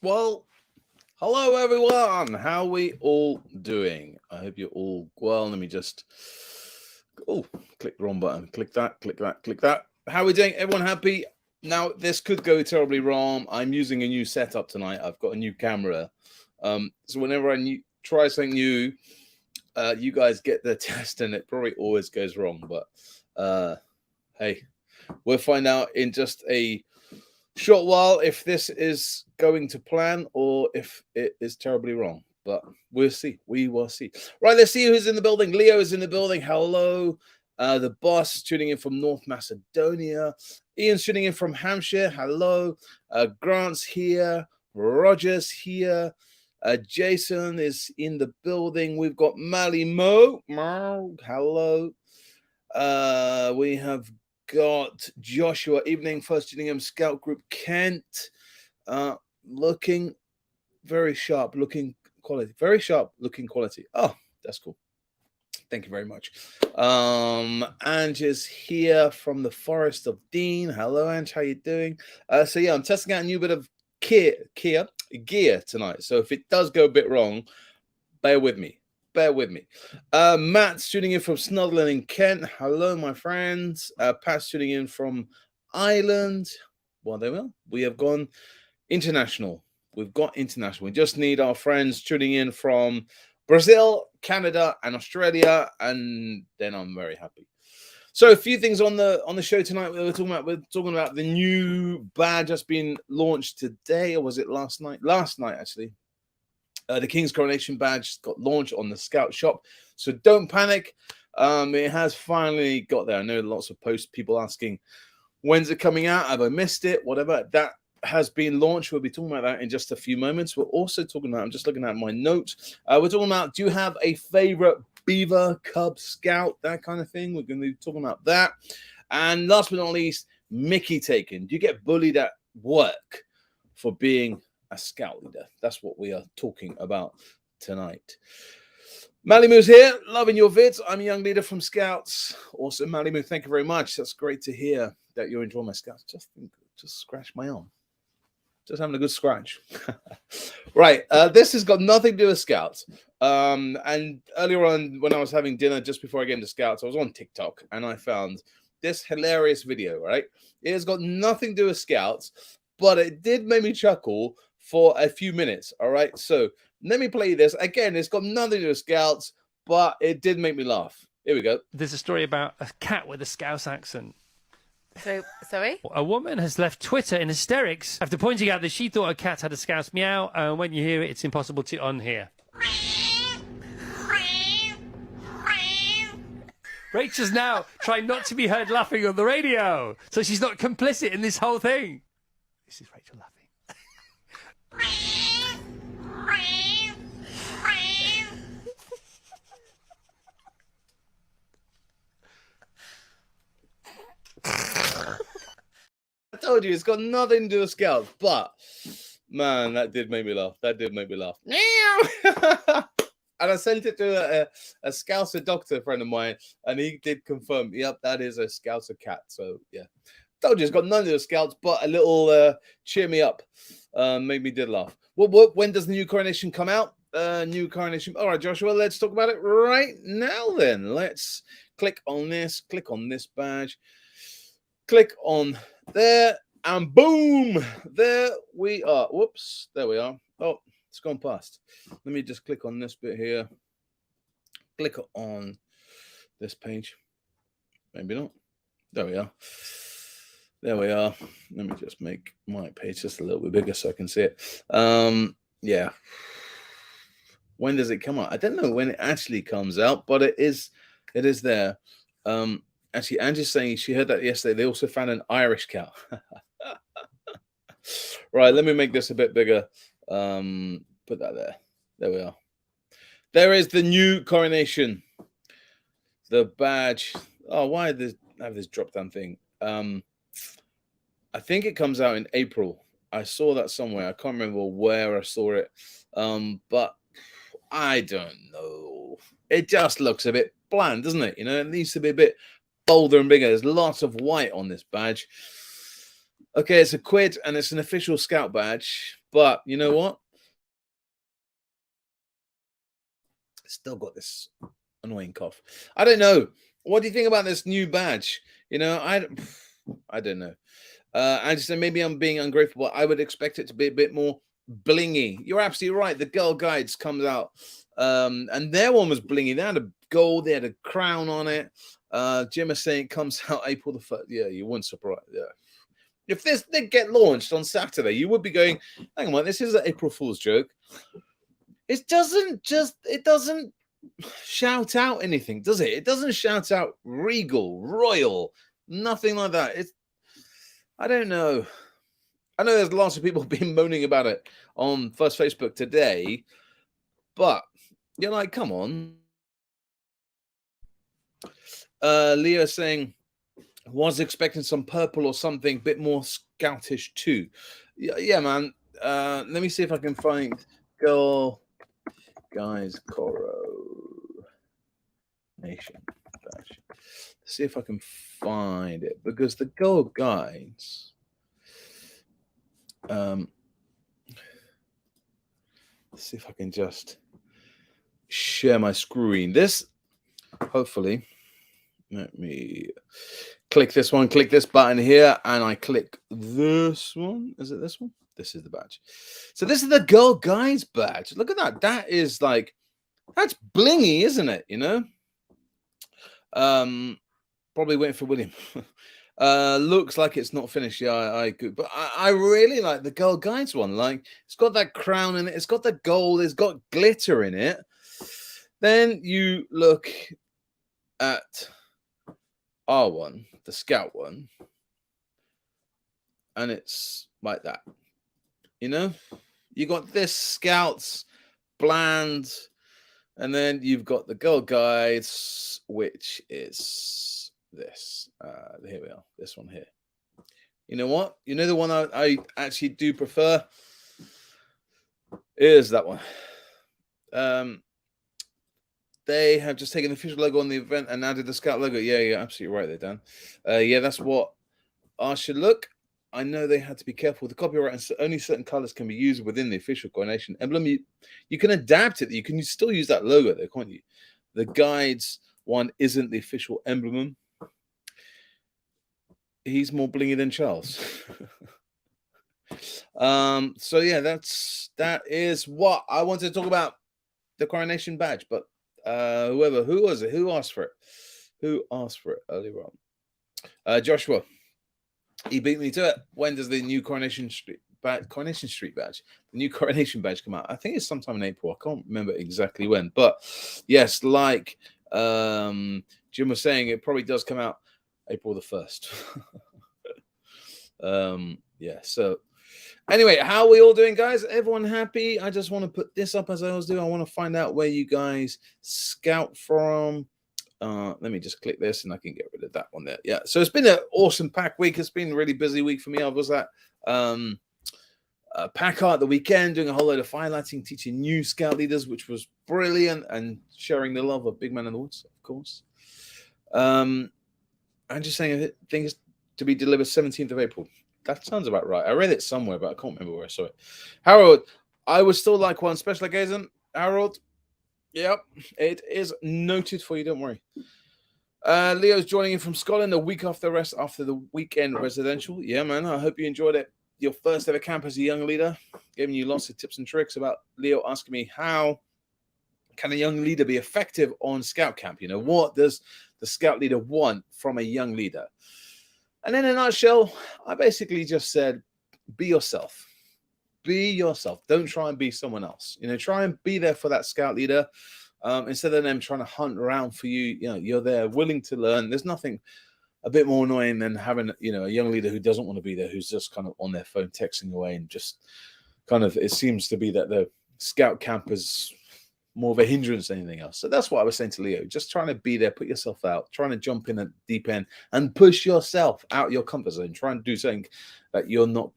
Well, hello everyone. How we all doing? I hope you're all well. Let me just click the wrong button. Click that, click that, click that. How we doing? Everyone happy? Now, this could go terribly wrong. I'm using a new setup tonight. I've got a new camera. So whenever try something new, you guys get the test and it probably always goes wrong. But hey, we'll find out in just a short while if this is going to plan or if it is terribly wrong. But we'll see. We will see. Right, let's see who's in the building. Leo is in the building. Hello. The boss tuning in from North Macedonia. Ian's tuning in from Hampshire. Hello. Grant's here. Roger's here. Jason is in the building. We've got Mally Mo. Hello. We have got Joshua Evening, First Gillingham Scout Group, Kent, looking very sharp looking quality. Very sharp looking quality. Oh, that's cool. Thank you very much. Ange is here from the Forest of Dean. Hello, Ange. How you doing? So yeah, I'm testing out a new bit of gear tonight. So if it does go a bit wrong, bear with me. Matt's tuning in from Snodland in Kent. Hello, my friends. Pat's tuning in from Ireland. Well, there we are. We have gone international. We've got international. We just need our friends tuning in from Brazil, Canada, and Australia, and then I'm very happy. So a few things on the show tonight. We're talking about the new badge that's been launched today, or was it last night? Last night, actually. The King's Coronation badge got launched on the Scout shop, so don't panic. It has finally got there. I know lots of posts, people asking, when's it coming out? Have I missed it? Whatever. That has been launched. We'll be talking about that in just a few moments. We're also talking about, I'm just looking at my notes. We're talking about, do you have a favorite beaver, cub, scout, that kind of thing? We're going to be talking about that. And last but not least, Mickey taken. Do you get bullied at work for being a scout leader? That's what we are talking about tonight. Malimu's here, loving your vids. I'm a young leader from Scouts. Awesome, Malimu, thank you very much. That's great to hear that you're enjoying my Scouts. Just scratch my arm. Just having a good scratch. Right, this has got nothing to do with Scouts. And earlier on, when I was having dinner just before I get into Scouts, I was on TikTok and I found this hilarious video, right? It has got nothing to do with Scouts, but it did make me chuckle for a few minutes. All right, so let me play this again. It's got nothing to do with Scouts, but it did make me laugh. Here we go. There's a story about a cat with a Scouse accent. So, sorry? A woman has left Twitter in hysterics after pointing out that she thought a cat had a Scouse meow, and when you hear it, it's impossible to unhear. Rachel's now trying not to be heard laughing on the radio, so she's not complicit in this whole thing. This is Rachel laughing. I told you it's got nothing to do with Scouts, but man, that did make me laugh. And I sent it to a Scouser doctor friend of mine, and he did confirm, yep, that is a Scouser cat. So yeah, told you it's got nothing to do with Scouts, but a little cheer me up. Made me did laugh. When does the new coronation come out? New coronation. All right, Joshua, let's talk about it right now then. Let's click on this badge. Click on there, and boom, there we are. Whoops, there we are. Oh, it's gone past. Let me just click on this bit here. Click on this page. Maybe not. There we are. Let me just make my page just a little bit bigger so I can see it. Yeah. When does it come out? I don't know when it actually comes out, but it is there. Actually, Angie's saying she heard that yesterday. They also found an Irish cow. Right, let me make this a bit bigger. Put that there. There we are. There is the new coronation. The badge. Oh, why did I have this drop-down thing? I think it comes out in April. I saw that somewhere. I can't remember where I saw it. But I don't know. It just looks a bit bland, doesn't it? You know, it needs to be a bit bolder and bigger. There's lots of white on this badge. Okay, it's a quid and it's an official Scout badge, But you know what? Still got this annoying cough. I don't know. What do you think about this new badge? You know, I don't know. I just maybe I'm being ungrateful, but I would expect it to be a bit more blingy. You're absolutely right. The Girl Guides comes out, and their one was blingy. They had a gold, they had a crown on it. Jim is saying it comes out April the 1st. Yeah, you wouldn't surprise. Yeah. If this did get launched on Saturday, you would be going, hang on, this is an April Fool's joke. It doesn't shout out anything, does it? It doesn't shout out regal, royal, nothing like that. I don't know. I know there's lots of people been moaning about it on First Facebook today, but you're like, come on. Leo saying, was expecting some purple or something, bit more scoutish too. Yeah, man. Let me see if I can find Girl Guys Coronation badge. See if I can find it, because the Girl Guides. Let's see if I can just share my screen. This, hopefully, let me click this one, click this button here, and I click this one. Is it this one? This is the badge. So this is the Girl Guides badge. Look at that. That is like, that's blingy, isn't it? You know? Probably waiting for William. Looks like it's not finished. Yeah, but I really like the Girl Guides one. Like, it's got that crown in it, it's got the gold, it's got glitter in it. Then you look at our one, the Scout one, and it's like that. You know, you got this Scouts bland, and then you've got the Girl Guides, which is this. Here we are. This one here. You know what? You know the one I actually do prefer is that one. They have just taken the official logo on the event and added the Scout logo. Yeah, you're absolutely right there, Dan. Yeah, that's what ours should look. I know they had to be careful with the copyright, and so only certain colors can be used within the official coronation emblem. You can adapt it. You can still use that logo there, can't you? The Guides one isn't the official emblem. He's more blingy than Charles. So yeah, that is what I wanted to talk about, the coronation badge. But who was it? Who asked for it? Who asked for it earlier on? Joshua. He beat me to it. When does the new Coronation Street badge, the new Coronation badge come out? I think it's sometime in April. I can't remember exactly when. But yes, like Jim was saying, it probably does come out April the 1st. Yeah, so anyway, how are we all doing, guys? Everyone happy? I just want to put this up as I always do. I want to find out where you guys scout from. Let me just click this and I can get rid of that one there. Yeah, so it's been an awesome pack week. It's been a really busy week for me. I was at Pack Art the weekend, doing a whole load of highlighting, teaching new scout leaders, which was brilliant, and sharing the love of Big Man in the Woods, of course. I'm just saying things to be delivered 17th of April. That sounds about right. I read it somewhere, but I can't remember where I saw it. Harold, I would still like one special occasion. Harold, yep, it is noted for you. Don't worry. Leo's joining in from Scotland a week after the weekend residential. Yeah, man. I hope you enjoyed it. Your first ever camp as a young leader. Giving you lots of tips and tricks about Leo asking me how can a young leader be effective on scout camp? You know, what does the scout leader want from a young leader? And in a nutshell, I basically just said, be yourself. Be yourself. Don't try and be someone else. You know, try and be there for that scout leader. Instead of them trying to hunt around for you, you know, you're there willing to learn. There's nothing a bit more annoying than having, you know, a young leader who doesn't want to be there, who's just kind of on their phone texting away, and just kind of, it seems to be that the scout camp is more of a hindrance than anything else. So that's what I was saying to Leo. Just trying to be there, put yourself out, trying to jump in at the deep end and push yourself out your comfort zone. Try and do something that you're not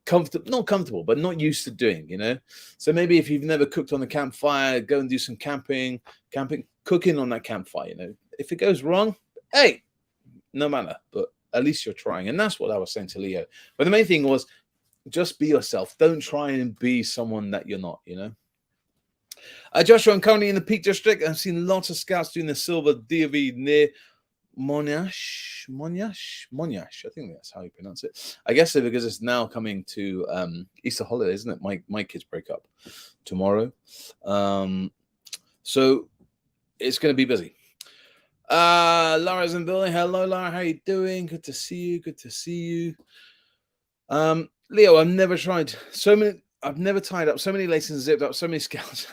comfortable, but not used to doing, you know? So maybe if you've never cooked on the campfire, go and do some cooking on that campfire, you know? If it goes wrong, hey, no matter, but at least you're trying. And that's what I was saying to Leo. But the main thing was, just be yourself. Don't try and be someone that you're not, you know. Joshua, I'm currently in the Peak District. I've seen lots of scouts doing the silver DV near Monash. I think that's how you pronounce it. I guess so, because it's now coming to Easter holiday, isn't it? My kids break up tomorrow. So it's going to be busy. Lara's in the building. Hello, Lara. How you doing? Good to see you. Good to see you. Leo, I've never tried so many. I've never tied up so many laces and zipped up so many scouts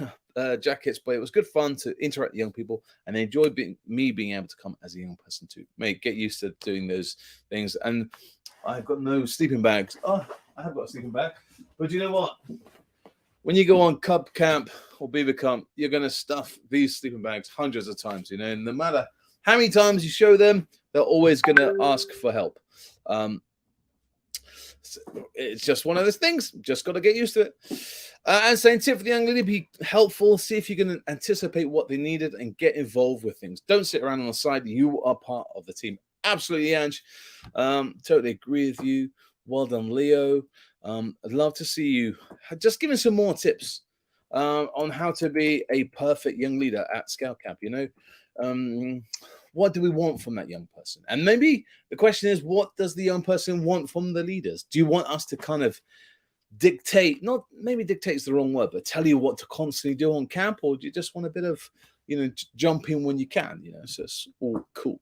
jackets, but it was good fun to interact with young people, and they enjoyed me being able to come as a young person too. Mate, get used to doing those things. And I've got no sleeping bags. Oh, I have got a sleeping bag, but you know what? When you go on Cub Camp or Beaver Camp, you're going to stuff these sleeping bags hundreds of times, you know, and no matter how many times you show them, they're always going to ask for help. It's just one of those things. Just got to get used to it. And saying tip for the young lady, be helpful. See if you can anticipate what they needed and get involved with things. Don't sit around on the side. You are part of the team. Absolutely, Ange. Totally agree with you. Well done, Leo. I'd love to see you just giving some more tips on how to be a perfect young leader at Scout Camp. You know, what do we want from that young person? And maybe the question is, what does the young person want from the leaders? Do you want us to kind of dictate, not maybe dictate is the wrong word, but tell you what to constantly do on camp? Or do you just want a bit of, you know, jump in when you can, you know? So it's all cool.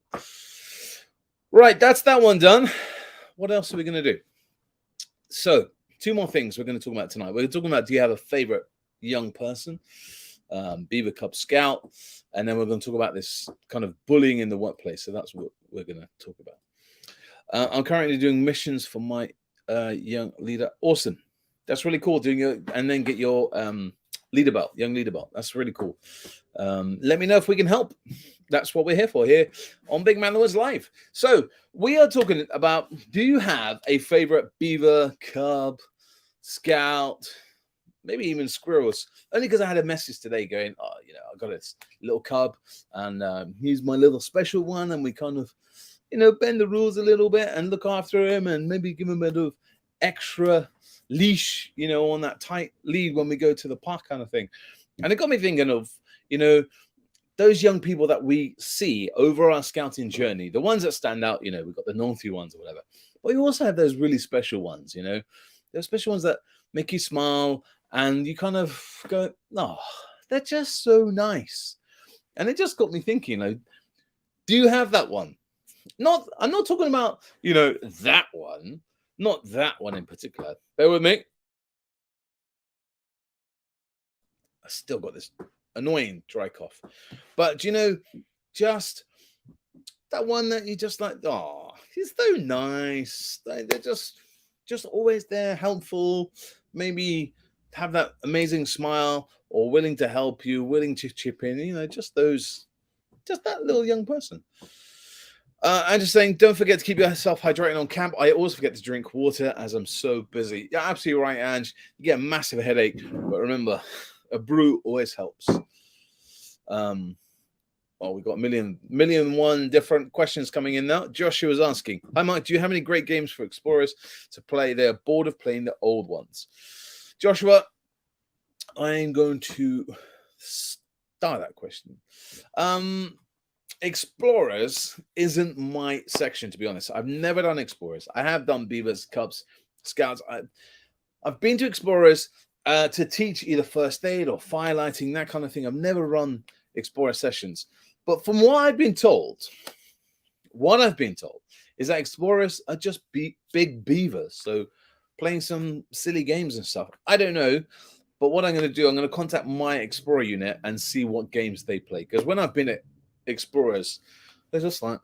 Right, that's that one done. What else are we going to do? So 2 more things we're going to talk about tonight. We're talking about, do you have a favorite young person? Beaver Cub Scout, and then we're going to talk about this kind of bullying in the workplace. So that's what we're going to talk about. I'm currently doing missions for my young leader. Awesome. That's really cool. Doing it and then get your leader belt, young leader belt. That's really cool. Let me know if we can help. That's what we're here for here on Big Man Lewis Live. So we are talking about, do you have a favorite Beaver, Cub, Scout, maybe even Squirrels? Only because I had a message today going, oh, you know, I got this little cub and he's my little special one. And we kind of, you know, bend the rules a little bit and look after him and maybe give him a bit of extra leash, you know, on that tight lead when we go to the park kind of thing. And it got me thinking of, you know, those young people that we see over our scouting journey, the ones that stand out, you know, we've got the naughty ones or whatever, but you also have those really special ones, you know, those special ones that make you smile and you kind of go, oh, they're just so nice. And it just got me thinking, like, do you have that one? I'm not talking about, you know, that one, not that one in particular. Bear with me. I still got this annoying dry cough. But, you know, just that one that you just like, oh, he's so nice. They're just always there, helpful, maybe have that amazing smile or willing to help you, willing to chip in, you know, just that little young person. I'm just saying, don't forget to keep yourself hydrated on camp. I always forget to drink water as I'm so busy. You're absolutely right, Ange. You get a massive headache, but remember, a brew always helps. Well, we've got a million one different questions coming in now. Joshua was asking, hi, Mike, do you have any great games for explorers to play? They're bored of playing the old ones. Joshua, I'm going to start that question. Explorers isn't my section, to be honest. I've never done Explorers. I have done Beavers, Cubs, Scouts. I've been to Explorers to teach either first aid or firelighting, that kind of thing. I've never run Explorer sessions. But from what I've been told is that Explorers are just big beavers. So playing some silly games and stuff. I don't know. But what I'm going to do, I'm going to contact my Explorer unit and see what games they play. Because when I've been at Explorers, they're just like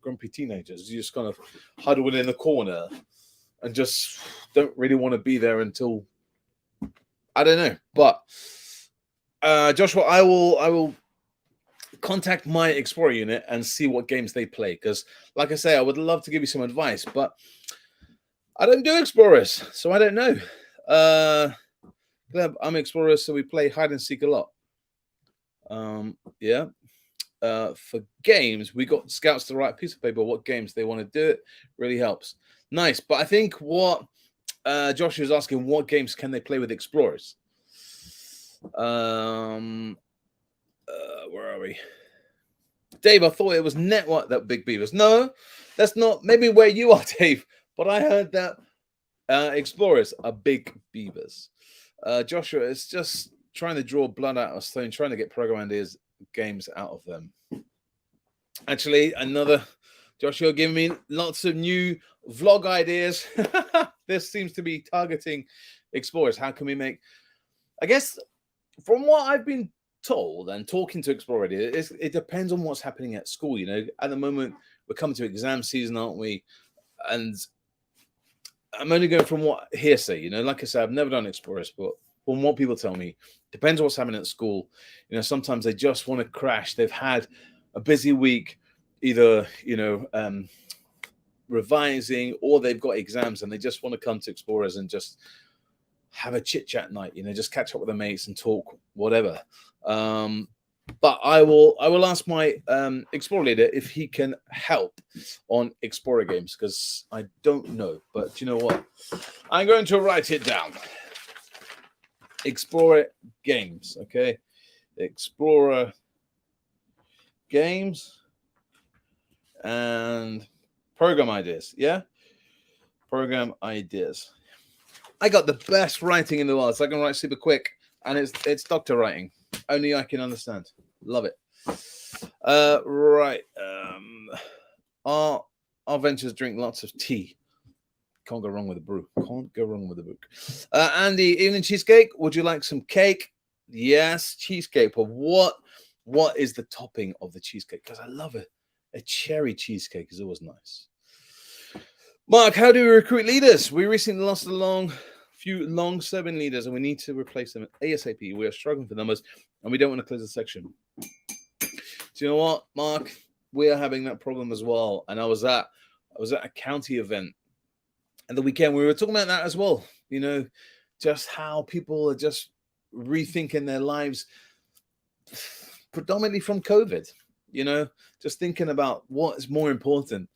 grumpy teenagers. You just kind of huddle in the corner and just don't really want to be there until, I don't know. But Joshua, I will contact my Explorer unit and see what games they play. Because, like I say, I would love to give you some advice, but I don't do Explorers, so I don't know. I'm Explorers, so we play hide and seek a lot. Yeah. For games, we got scouts to write a piece of paper what games they want to do. It really helps. Nice. But I think what Josh is asking what games can they play with explorers. Where are we? Dave, I thought it was Network that Big Beavers. No, that's not. Maybe where you are, Dave. But I heard that explorers are big beavers. Joshua is just trying to draw blood out of stone, trying to get program ideas games out of them. Actually, another Joshua giving me lots of new vlog ideas. This seems to be targeting explorers. How can we make? I guess from what I've been told and talking to Explorer, it depends on what's happening at school. You know, at the moment we're coming to exam season, aren't we? And I'm only going from what hearsay. You know, like I said, I've never done Explorers, but from what people tell me, depends on what's happening at school. You know, sometimes they just want to crash. They've had a busy week, either revising or they've got exams, and they just want to come to Explorers and just have a chit chat night. You know, just catch up with their mates and talk whatever. But I will ask my Explorer leader if he can help on Explorer games, because I don't know. But you know what? I'm going to write it down. Explorer games, okay? Explorer games and program ideas, yeah? Program ideas. I got the best writing in the world, so I can write super quick, and it's doctor writing. Only I can understand. Love it. Right. Our ventures drink lots of tea. Can't go wrong with a brew. Can't go wrong with a book. Andy, evening cheesecake. Would you like some cake? Yes, cheesecake. But what is the topping of the cheesecake? Because I love it. A cherry cheesecake is always nice. Mark, how do we recruit leaders? We recently lost a few long-serving leaders, and we need to replace them ASAP. We are struggling for numbers, and we don't want to close the section. Do you know what, Mark? We are having that problem as well. And I was at a county event at the weekend. We were talking about that as well. You know, just how people are just rethinking their lives, predominantly from COVID. You know, just thinking about what is more important.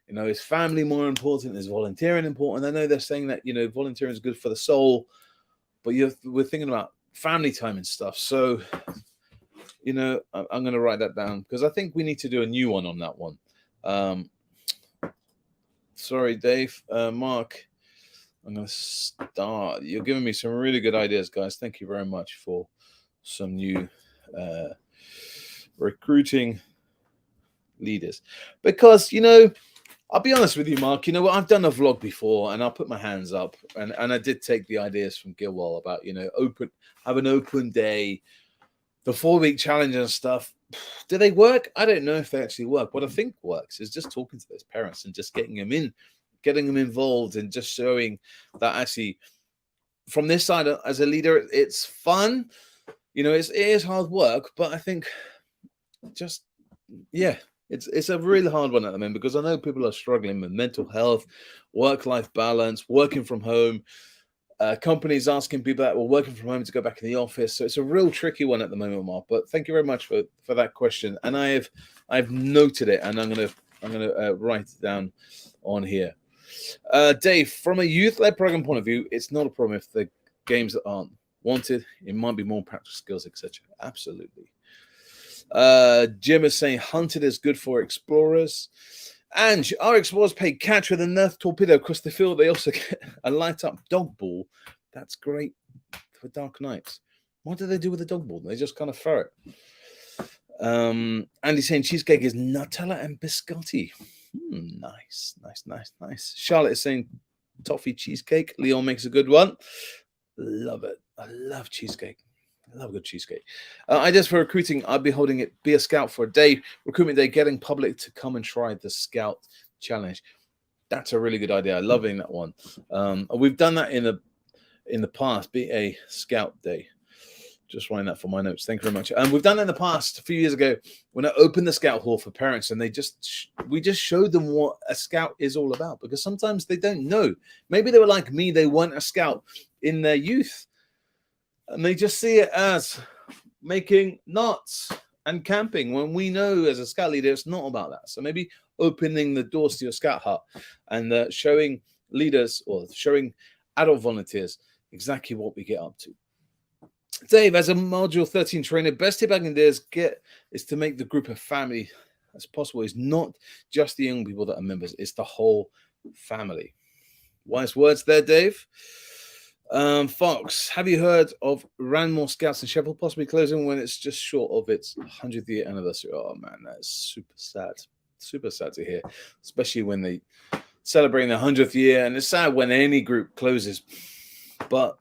You know, is family more important? Is volunteering important? I know they're saying that, you know, volunteering is good for the soul, but we're thinking about family time and stuff. So, you know, I'm going to write that down because I think we need to do a new one on that one. Sorry, Dave. Mark, I'm going to start. You're giving me some really good ideas, guys. Thank you very much for some new recruiting leaders. Because, you know, I'll be honest with you, Mark. You know what? I've done a vlog before, and I'll put my hands up. And I did take the ideas from Gilwell about, you know, have an open day, the 4-week challenge and stuff. Do they work? I don't know if they actually work. What I think works is just talking to those parents and just getting them involved, and just showing that actually, from this side as a leader, it's fun. You know, it is hard work, but I think just It's a really hard one at the moment, because I know people are struggling with mental health, work-life balance, working from home, companies asking people that were working from home to go back in the office. So it's a real tricky one at the moment, Mark. But thank you very much for that question, and I've noted it, and I'm gonna write it down on here. Dave, from a youth-led program point of view, it's not a problem if the games that aren't wanted. It might be more practical skills, etc. Absolutely. Jim is saying hunted is good for explorers, and our explorers play catch with a Nerf torpedo across the field. They also get a light up dog ball. That's great for Dark Knights. What do they do with the dog ball? They just kind of throw it. Andy's saying cheesecake is Nutella and biscotti. Nice. Charlotte is saying toffee cheesecake. Leon makes a good one. Love it. I love cheesecake. I love a good cheesecake. Ideas for recruiting. I'll be holding it. Be a scout for a day. Recruitment day. Getting public to come and try the scout challenge. That's a really good idea. I'm loving that one. We've done that in the past. Be a scout day. Just writing that for my notes. Thank you very much. We've done that in the past. A few years ago, when I opened the scout hall for parents, and we just showed them what a scout is all about, because sometimes they don't know. Maybe they were like me. They weren't a scout in their youth, and they just see it as making knots and camping, when we know as a scout leader, it's not about that. So maybe opening the doors to your scout hut and showing leaders, or showing adult volunteers, exactly what we get up to. Dave, as a Module 13 trainer, best tip I can do is to make the group a family as possible. It's not just the young people that are members, it's the whole family. Wise words there, Dave. Fox, have you heard of Ranmore Scouts in Sheffield possibly closing when it's just short of its 100th year anniversary? Oh man, that's super sad. Super sad to hear, especially when they celebrate the 100th year. And it's sad when any group closes, but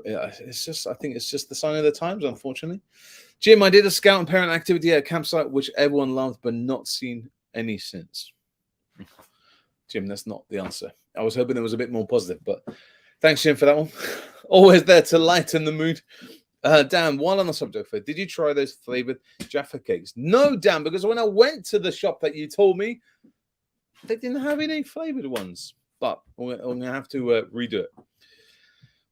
it's just, I think it's just the sign of the times, unfortunately. Jim, I did a scout and parent activity at a campsite which everyone loved, but not seen any since. Jim, that's not the answer. I was hoping it was a bit more positive, but thanks, Jim, for that one. Always there to lighten the mood. Dan, while on the subject, did you try those flavored Jaffa cakes? No, Dan, because when I went to the shop that you told me, they didn't have any flavored ones. But I'm going to have to redo it.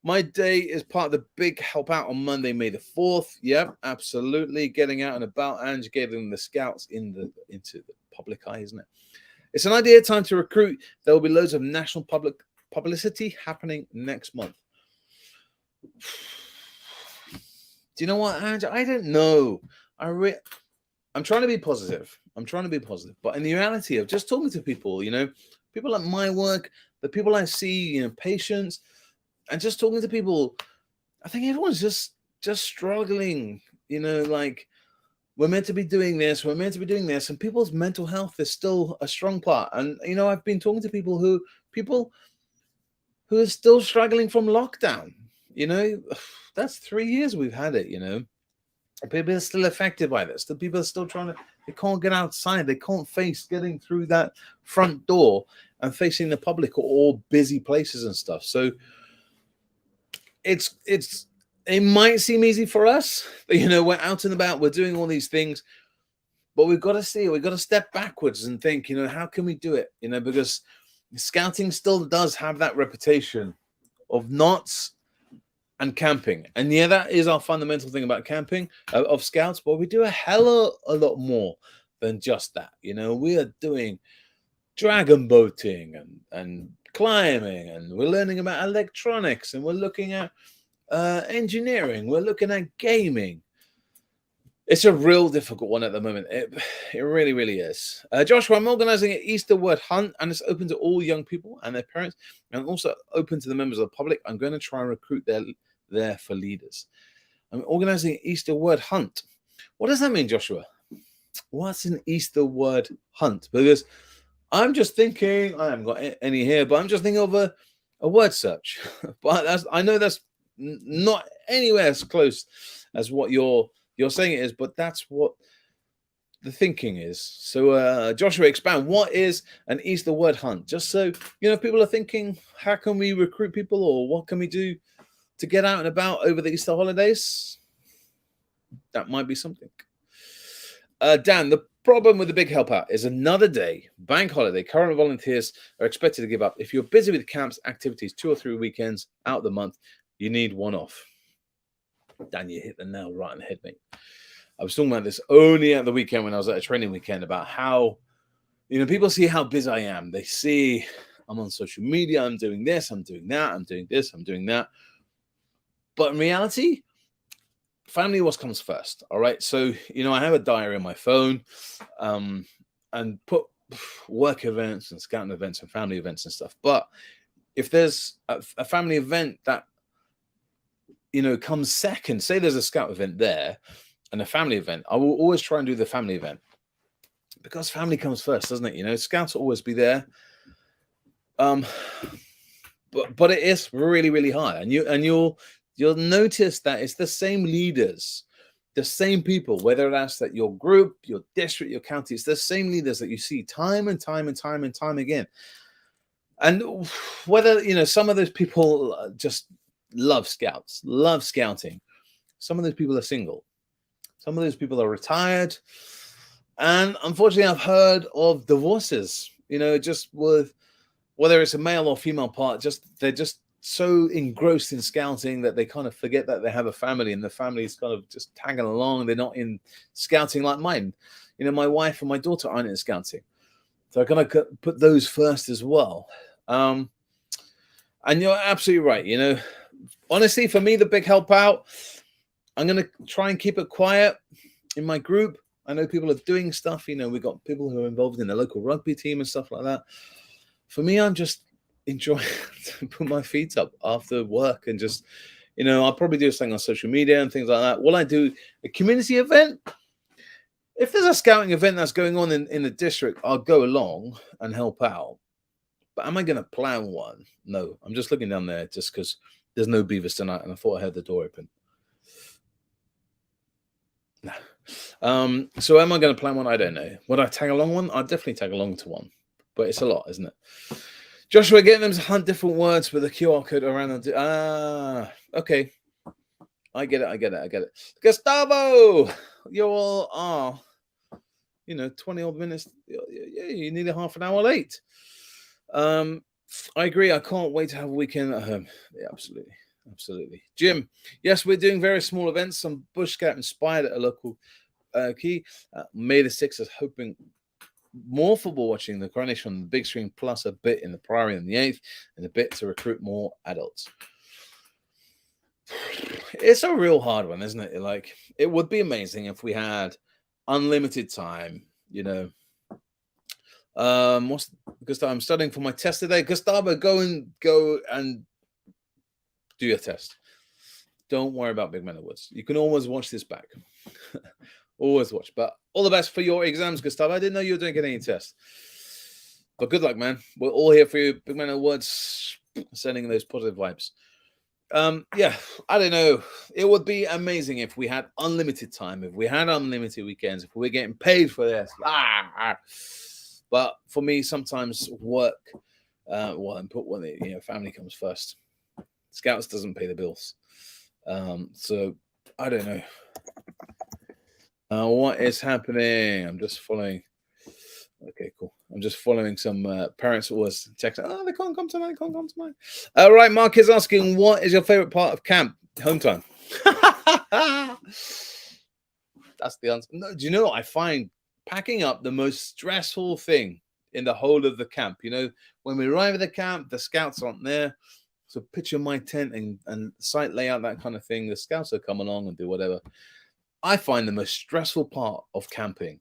My day is part of the big help out on Monday, May the 4th. Yep, absolutely. Getting out and about and getting the scouts into the public eye, isn't it? It's an ideal time to recruit. There will be loads of national publicity happening next month. Do you know what, Ange? I don't know. I'm trying to be positive. But in the reality of just talking to people, people at my work, the people I see, patients, and just talking to people, I think everyone's just struggling, like we're meant to be doing this, and people's mental health is still a strong part. And, I've been talking to people who are still struggling from lockdown, that's 3 years we've had it, people are still affected by this. The people are still they can't get outside. They can't face getting through that front door and facing the public or all busy places and stuff. So it might seem easy for us, but we're out and about, we're doing all these things, but we've got to step backwards and think, how can we do it? Because scouting still does have that reputation of knots and camping. And yeah, that is our fundamental thing about camping, of scouts, but we do a hell of a lot more than just that. We are doing dragon boating and climbing, and we're learning about electronics, and we're looking at engineering, we're looking at gaming. It's a real difficult one at the moment. It really, really is. Joshua, I'm organizing an Easter word hunt, and it's open to all young people and their parents, and also open to the members of the public. I'm going to try and recruit there for leaders. I'm organizing an Easter word hunt. What does that mean, Joshua? What's an Easter word hunt? Because I'm just thinking, I haven't got any here, but I'm just thinking of a word search. But I know that's not anywhere as close as what you're saying it is, but that's what the thinking is. So Joshua, expand. What is an Easter word hunt? Just so people are thinking, how can we recruit people, or what can we do to get out and about over the Easter holidays? That might be something. Dan, the problem with the big help out is another day, bank holiday. Current volunteers are expected to give up. If you're busy with camps, activities, 2 or 3 weekends out of the month, you need one off. Dan, you hit the nail right on the head, mate. I was talking about this only at the weekend when I was at a training weekend, about how, people see how busy I am. They see I'm on social media, I'm doing this, I'm doing that, I'm doing this, I'm doing that. But in reality, family always comes first. All right. So, I have a diary on my phone, and put work events and scouting events and family events and stuff. But if there's a family event that, comes second, say there's a scout event there and a family event, I will always try and do the family event, because family comes first, doesn't it? Scouts will always be there. But it is really, really high. And you'll notice that it's the same leaders, the same people, whether that's that your group, your district, your county, it's the same leaders that you see time and time and time and time again. And whether, some of those people just love scouts, love scouting. Some of those people are single. Some of those people are retired. And unfortunately, I've heard of divorces, just with, whether it's a male or female part, they're just so engrossed in scouting that they kind of forget that they have a family, and the family is kind of just tagging along. They're not in scouting like mine. My wife and my daughter aren't in scouting. So I'm going to put those first as well. And you're absolutely right. You know, honestly, for me, the big help out, I'm going to try and keep it quiet in my group. I know people are doing stuff. You know, we've got people who are involved in the local rugby team and stuff like that. For me, I'm just enjoying to put my feet up after work and just, you know, I'll probably do something on social media and things like that. Will I do a community event? If there's a scouting event that's going on in the district, I'll go along and help out. But am I going to plan one? No, I'm just looking down there just because there's no beavers tonight, and I thought I heard the door open. No. So am I going to plan one? I don't know. Would I tag along one? I'd definitely tag along to one, but it's a lot, isn't it? Joshua, getting them to hunt different words with a QR code around. Okay. I get it. Gustavo, you all are, 20 odd minutes. Yeah, you need a half an hour late. I agree. I can't wait to have a weekend at home. Yeah, absolutely. Jim, yes, we're doing very small events. Some Bush Scout inspired at a local key. May the 6th is hoping more football watching the Coronation on the big screen, plus a bit in the Priory on the 8th, and a bit to recruit more adults. It's a real hard one, isn't it? Like, it would be amazing if we had unlimited time, Gustavo, I'm studying for my test today. Gustavo, go and do your test. Don't worry about Big Men of Woods. You can always watch this back. Always watch. But all the best for your exams, Gustavo. I didn't know you were doing any tests. But good luck, man. We're all here for you. Big Men of Woods, sending those positive vibes. Yeah, I don't know. It would be amazing if we had unlimited time, if we had unlimited weekends, if we were getting paid for this. But for me, sometimes work, family comes first. Scouts doesn't pay the bills. So I don't know. What is happening? I'm just following. Okay, cool. I'm just following some parents who was texting. Oh, they can't come tonight. All right, Mark is asking, what is your favorite part of camp? Home time. That's the answer. No, do you know what I find? Packing up the most stressful thing in the whole of the camp. When we arrive at the camp, the scouts aren't there. So picture my tent and site layout, that kind of thing. The scouts will come along and do whatever. I find the most stressful part of camping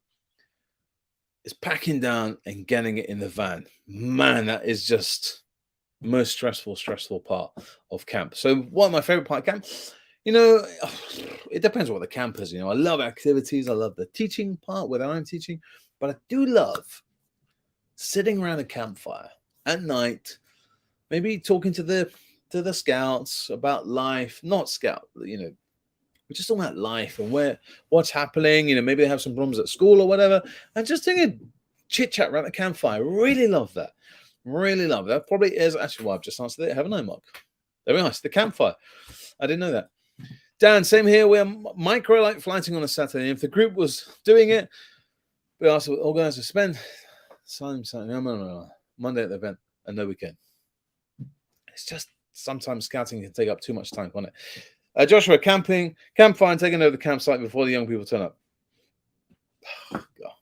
is packing down and getting it in the van. Man, that is just most stressful part of camp. So what my favorite part of camp? It depends what the camp is. I love activities. I love the teaching part, whether I'm teaching, but I do love sitting around a campfire at night, maybe talking to the scouts about life, not scout, we're just talking about life and what's happening. Maybe they have some problems at school or whatever, and just doing a chit chat around the campfire. Really love that. That probably is actually why I've just answered it, haven't I, Mark? Very nice. The campfire. I didn't know that. Dan, same here. We're micro-light flighting on a Saturday. If the group was doing it, we asked the organizer to spend Monday at the event and no weekend. It's just sometimes scouting can take up too much time, can't it? Joshua, campfire and taking over the campsite before the young people turn up. God.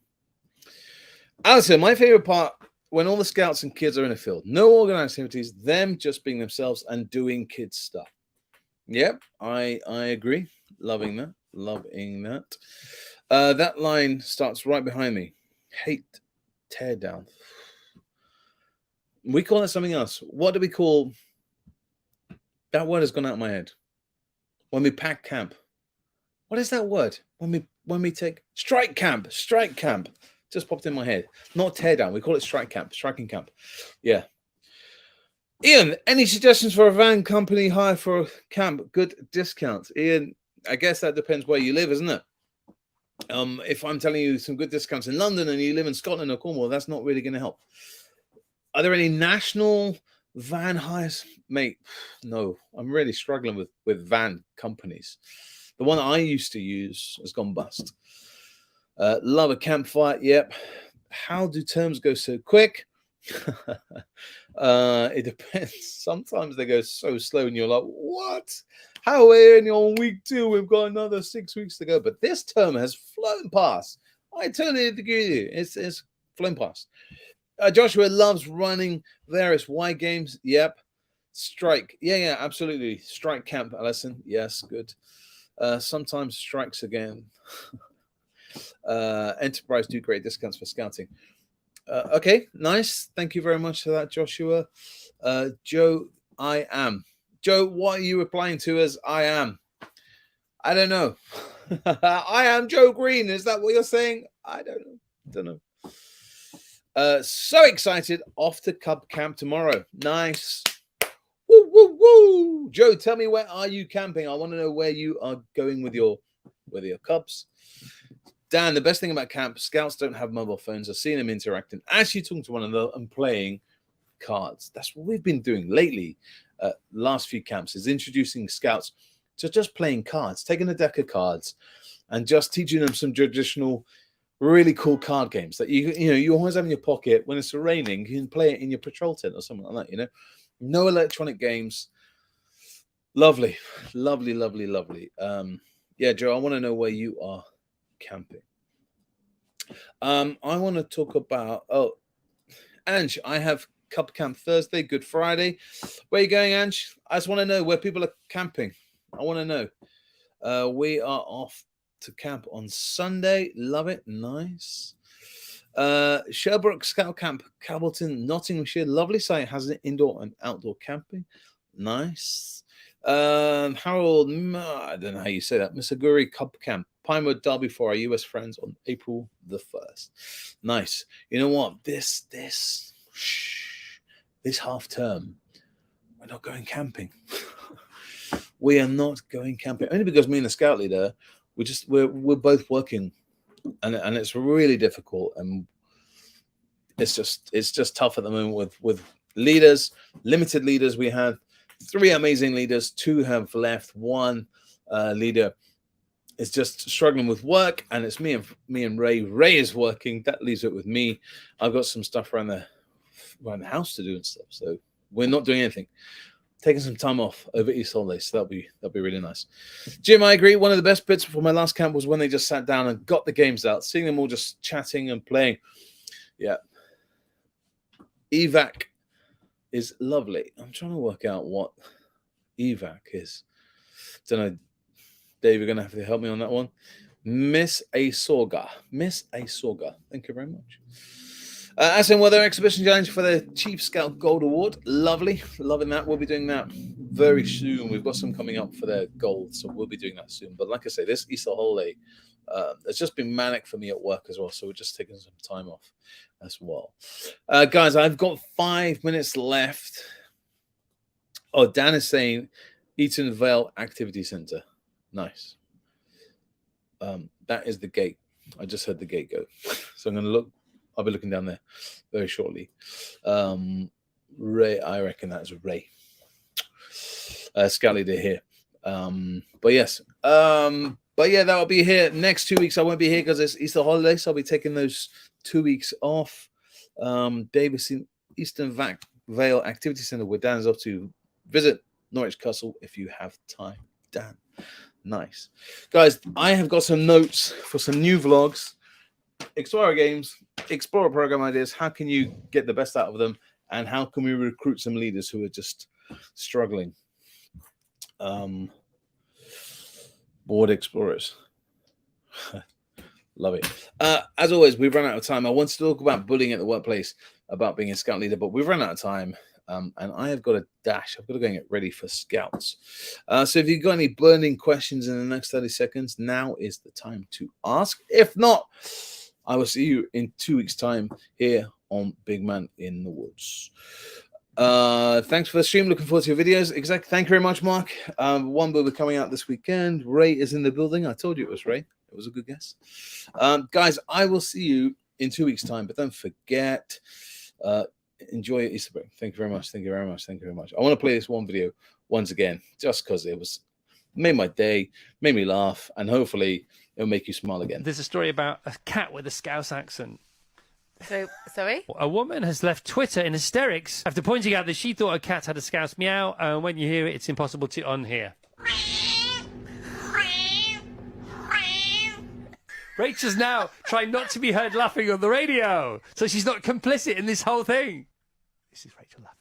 Alison, my favorite part, when all the scouts and kids are in a field, no organized activities, them just being themselves and doing kids stuff. Yep, I agree. Loving that. That line starts right behind me. Hate, tear down. We call it something else. What do we call? That word has gone out of my head. When we pack camp. What is that word? When we take strike camp. Just popped in my head. Not tear down. We call it striking camp. Yeah. Ian, any suggestions for a van company hire for a camp? Good discounts. Ian, I guess that depends where you live, isn't it? If I'm telling you some good discounts in London and you live in Scotland or Cornwall, that's not really going to help. Are there any national van hires? Mate, no. I'm really struggling with van companies. The one I used to use has gone bust. Love a campfire. Yep. How do terms go so quick? It depends. Sometimes they go so slow and you're like, what? How are we only on week 2? We've got another 6 weeks to go. But this term has flown past. I totally agree with you. It's flown past. Joshua loves running various Y games. Yep. Strike. Yeah, absolutely. Strike camp, Alison. Yes, good. Sometimes strikes again. Enterprise do great discounts for scouting. Okay, nice. Thank you very much for that, Joshua. Joe, I am. Joe, what are you replying to as I am? I don't know. I am Joe Green. Is that what you're saying? I don't know. So excited. Off to Cub Camp tomorrow. Nice. Woo, woo, woo. Joe, tell me, where are you camping? I want to know where you are going with your Cubs. Dan, the best thing about camp, scouts don't have mobile phones. I've seen them interacting, actually talking to one another and playing cards. That's what we've been doing lately. Last few camps is introducing scouts to just playing cards, taking a deck of cards and just teaching them some traditional, really cool card games that you always have in your pocket. When it's raining, you can play it in your patrol tent or something like that. No electronic games. Lovely. Yeah, Joe, I want to know where you are camping. I want to talk about Ange, I have Cub Camp Thursday, Good Friday. Where are you going, Ange? I just want to know where people are camping. I want to know. We are off to camp on Sunday. Love it. Nice. Sherbrooke Scout Camp, Cableton, Nottinghamshire. Lovely site. Has an indoor and outdoor camping. Nice. Harold, I don't know how you say that. Missouri Cub Camp, Pinewood, Derby for our US friends on April the 1st. Nice. You know what? This half term, we're not going camping. We are not going camping. Only because me and the scout leader, we're both working, and it's really difficult, and it's just tough at the moment with leaders, limited leaders. We have 3 amazing leaders, 2 have left, 1 leader is just struggling with work, and it's me and Ray. Ray is working. That leaves it with me. I've got some stuff around the house to do and stuff, so we're not doing anything. Taking some time off over East holidays, so that'll be really nice. Jim, I agree. One of the best bits for my last camp was when they just sat down and got the games out, seeing them all just chatting and playing. Yeah. Evac is lovely. I'm trying to work out what evac is. Don't know. Dave, you're going to have to help me on that one. Miss Asorga. Thank you very much. Asking Weather Exhibition Challenge for the Chief Scout Gold Award. Lovely. Loving that. We'll be doing that very soon. We've got some coming up for their gold, so we'll be doing that soon. But like I say, this Easter holiday, it's just been manic for me at work as well, so we're just taking some time off as well. Guys, I've got 5 minutes left. Oh, Dan is saying Eaton Vale Activity Center. Nice. That is the gate. I just heard the gate go. So I'm going to look. I'll be looking down there very shortly. Ray, I reckon that's Ray. Scout leader here. But yes. But yeah, that'll be here next 2 weeks. I won't be here because it's Easter holiday, so I'll be taking those 2 weeks off. Davison Eastern Vale Activity Center, where Dan is off to visit Norwich Castle if you have time. Dan. Nice. Guys, I have got some notes for some new vlogs. Explorer games, Explorer program ideas. How can you get the best out of them? And how can we recruit some leaders who are just struggling? Board Explorers. Love it. As always, we've run out of time. I wanted to talk about bullying at the workplace, about being a scout leader, but we've run out of time. And I have got a dash. I've got to go and get ready for scouts. So if you've got any burning questions in the next 30 seconds, now is the time to ask. If not, I will see you in 2 weeks' time here on Big Man in the Woods. Thanks for the stream. Looking forward to your videos. Exactly. Thank you very much, Mark. One will be coming out this weekend. Ray is in the building. I told you it was Ray. It was a good guess. Guys, I will see you in 2 weeks' time. But don't forget, enjoy your Easter break. Thank you very much. Thank you very much. Thank you very much. I want to play this one video once again, just because it made my day, made me laugh, and hopefully it'll make you smile again. There's a story about a cat with a Scouse accent. So, sorry? A woman has left Twitter in hysterics after pointing out that she thought a cat had a Scouse meow, and when you hear it, it's impossible to unhear. Rachel's now trying not to be heard laughing on the radio, so she's not complicit in this whole thing. This is Rachel laughing.